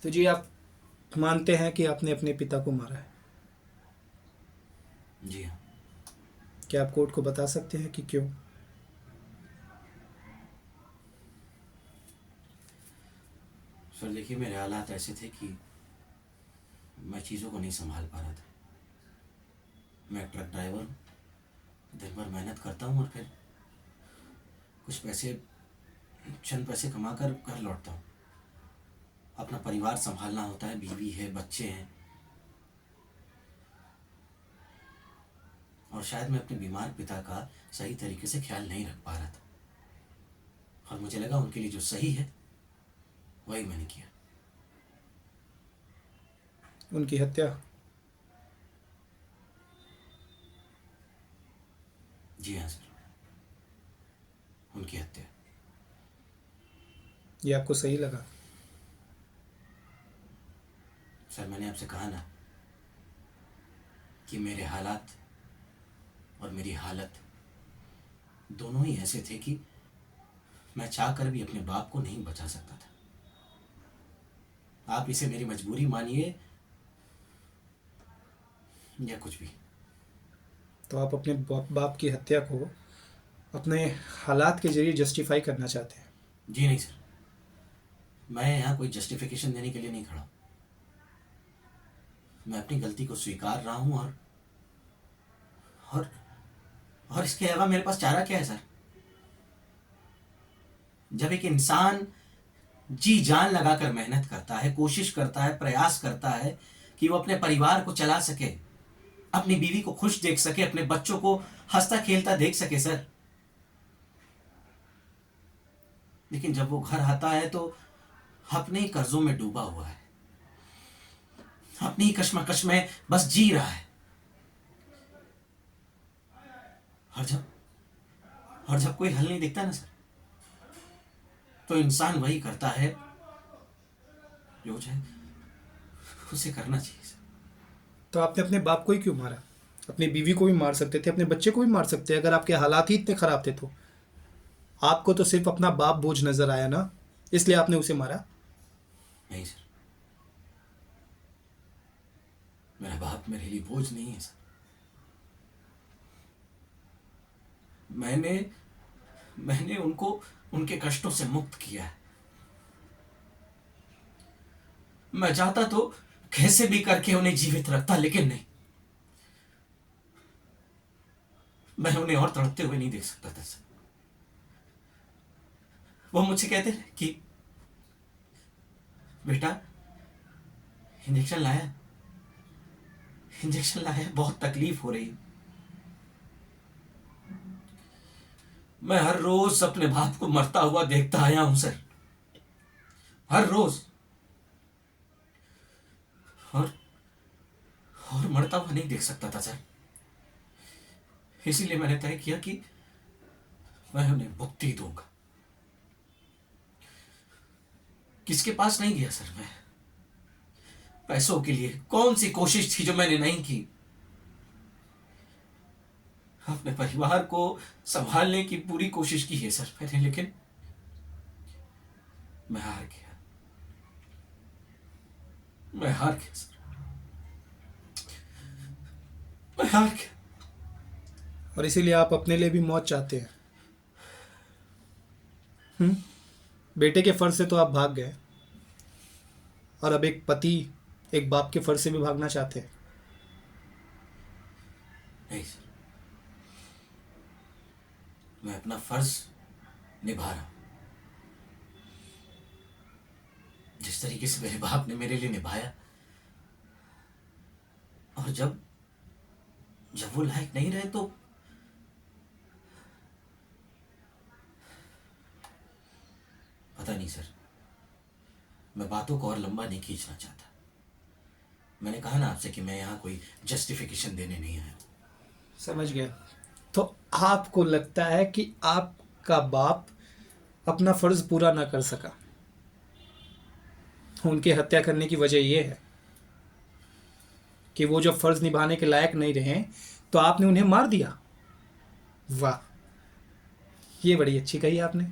तो जी आप मानते हैं कि आपने अपने पिता को मारा है? जी हाँ। क्या आप कोर्ट को बता सकते हैं कि क्यों? सर देखिए, मेरे हालात ऐसे थे कि मैं चीज़ों को नहीं संभाल पा रहा था। मैं एक ट्रक ड्राइवर हूँ, दिन भर मेहनत करता हूँ और फिर कुछ पैसे, चंद पैसे कमा कर घर लौटता हूँ। अपना परिवार संभालना होता है, बीवी है, बच्चे हैं, और शायद मैं अपने बीमार पिता का सही तरीके से ख्याल नहीं रख पा रहा था, और मुझे लगा उनके लिए जो सही है वही मैंने किया। उनकी हत्या? जी हाँ सर, उनकी हत्या। ये आपको सही लगा? सर मैंने आपसे कहा ना कि मेरे हालात और मेरी हालत दोनों ही ऐसे थे कि मैं चाह कर भी अपने बाप को नहीं बचा सकता था। आप इसे मेरी मजबूरी मानिए या कुछ भी। तो आप अपने बाप की हत्या को अपने हालात के ज़रिए जस्टिफ़ाई करना चाहते हैं? जी नहीं सर, मैं यहाँ कोई जस्टिफिकेशन देने के लिए नहीं खड़ा। मैं अपनी गलती को स्वीकार रहा हूँ, और और इसके अलावा मेरे पास चारा क्या है सर? जब एक इंसान जी जान लगाकर मेहनत करता है, कोशिश करता है, प्रयास करता है कि वो अपने परिवार को चला सके, अपनी बीवी को खुश देख सके, अपने बच्चों को हंसता खेलता देख सके सर, लेकिन जब वो घर आता है तो अपने ही कर्जों में डूबा हुआ है, अपनी ही कश्मकश में बस जी रहा है। और जब कोई हल नहीं दिखता ना सर, तो इंसान वही करता है जो चाहे उसे करना चाहिए सर। तो आपने अपने बाप को ही क्यों मारा? अपनी बीवी को भी मार सकते थे, अपने बच्चे को भी मार सकते, अगर आपके हालात ही इतने ख़राब थे तो। आपको तो सिर्फ़ अपना बाप बोझ नज़र आया ना, इसलिए आपने उसे मारा? नहीं सर, मेरा बाप मेरे लिए बोझ नहीं है सर। मैंने मैंने उनको उनके कष्टों से मुक्त किया है। मैं चाहता तो कैसे भी करके उन्हें जीवित रखता, लेकिन नहीं, मैं उन्हें और तड़पते हुए नहीं देख सकता था सर। वो मुझसे कहते थे कि बेटा, इंजेक्शन लाया, इंजेक्शन लाया, बहुत तकलीफ हो रही। मैं हर रोज अपने बाप को मरता हुआ देखता आया हूं सर, हर रोज। और और मरता हुआ नहीं देख सकता था सर, इसीलिए मैंने तय किया कि मैं उन्हें मुक्ति दूंगा। किसके पास नहीं गया सर मैं, पैसों के लिए कौन सी कोशिश थी जो मैंने नहीं की। अपने परिवार को संभालने की पूरी कोशिश की है सर मैंने, लेकिन मैं हार गया, मैं हार गया सर, मैं हार गया। और इसीलिए आप अपने लिए भी मौत चाहते हैं? बेटे के फ़र्ज़ से तो आप भाग गए, और अब एक पति, एक बाप के फ़र्ज़ से भी भागना चाहते हैं? नहीं सर, मैं अपना फर्ज निभा रहा हूं, जिस तरीके से मेरे बाप ने मेरे लिए निभाया। और जब जब वो लायक नहीं रहे तो पता नहीं सर, मैं बातों को और लंबा नहीं खींचना चाहता। मैंने कहा ना आपसे कि मैं यहाँ कोई जस्टिफिकेशन देने नहीं आया हूँ। समझ गया। तो आपको लगता है कि आपका बाप अपना फ़र्ज़ पूरा ना कर सका, उनकी हत्या करने की वजह ये है कि वो जब फ़र्ज़ निभाने के लायक नहीं रहे, तो आपने उन्हें मार दिया? वाह! ये बड़ी अच्छी कही आपने।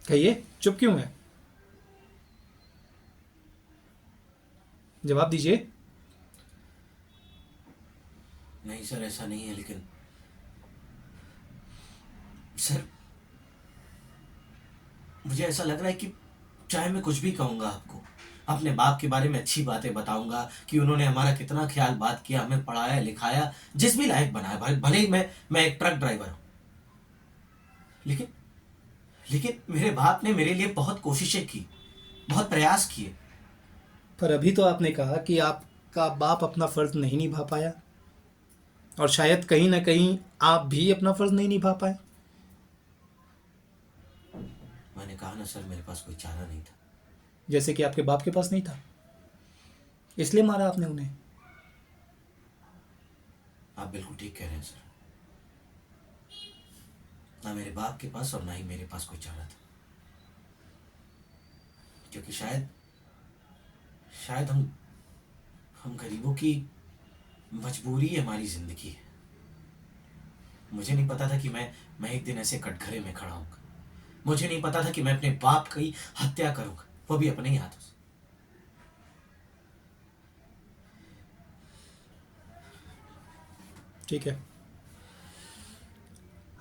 कहिए, चुप क्यों है? जवाब दीजिए। नहीं सर, ऐसा नहीं है, लेकिन सर मुझे ऐसा लग रहा है कि चाहे मैं कुछ भी कहूंगा आपको, अपने बाप के बारे में अच्छी बातें बताऊंगा कि उन्होंने हमारा कितना ख्याल बात किया, हमें पढ़ाया लिखाया, जिस भी लायक बनाया, भाई भले ही मैं एक ट्रक ड्राइवर हूं, लेकिन लेकिन मेरे बाप ने मेरे लिए बहुत कोशिशें की, बहुत प्रयास किए। पर अभी तो आपने कहा कि आपका बाप अपना फ़र्ज़ नहीं निभा पाया, और शायद कहीं ना कहीं आप भी अपना फ़र्ज़ नहीं निभा पाए। मैंने कहा ना सर, मेरे पास कोई चारा नहीं था। जैसे कि आपके बाप के पास नहीं था, इसलिए मारा आपने उन्हें। आप बिल्कुल ठीक कह रहे हैं सर। ना मेरे बाप के पास और ना ही मेरे पास कोई चारा था, क्योंकि शायद शायद हम गरीबों की मजबूरी है, हमारी जिंदगी है। मुझे नहीं पता था कि मैं एक दिन ऐसे कटघरे में खड़ा होऊंगा। मुझे नहीं पता था कि मैं अपने बाप की हत्या करूंगा, वो भी अपने ही हाथों से। ठीक है,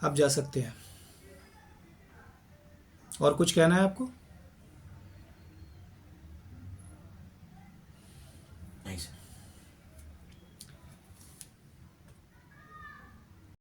आप जा सकते हैं। और कुछ कहना है आपको?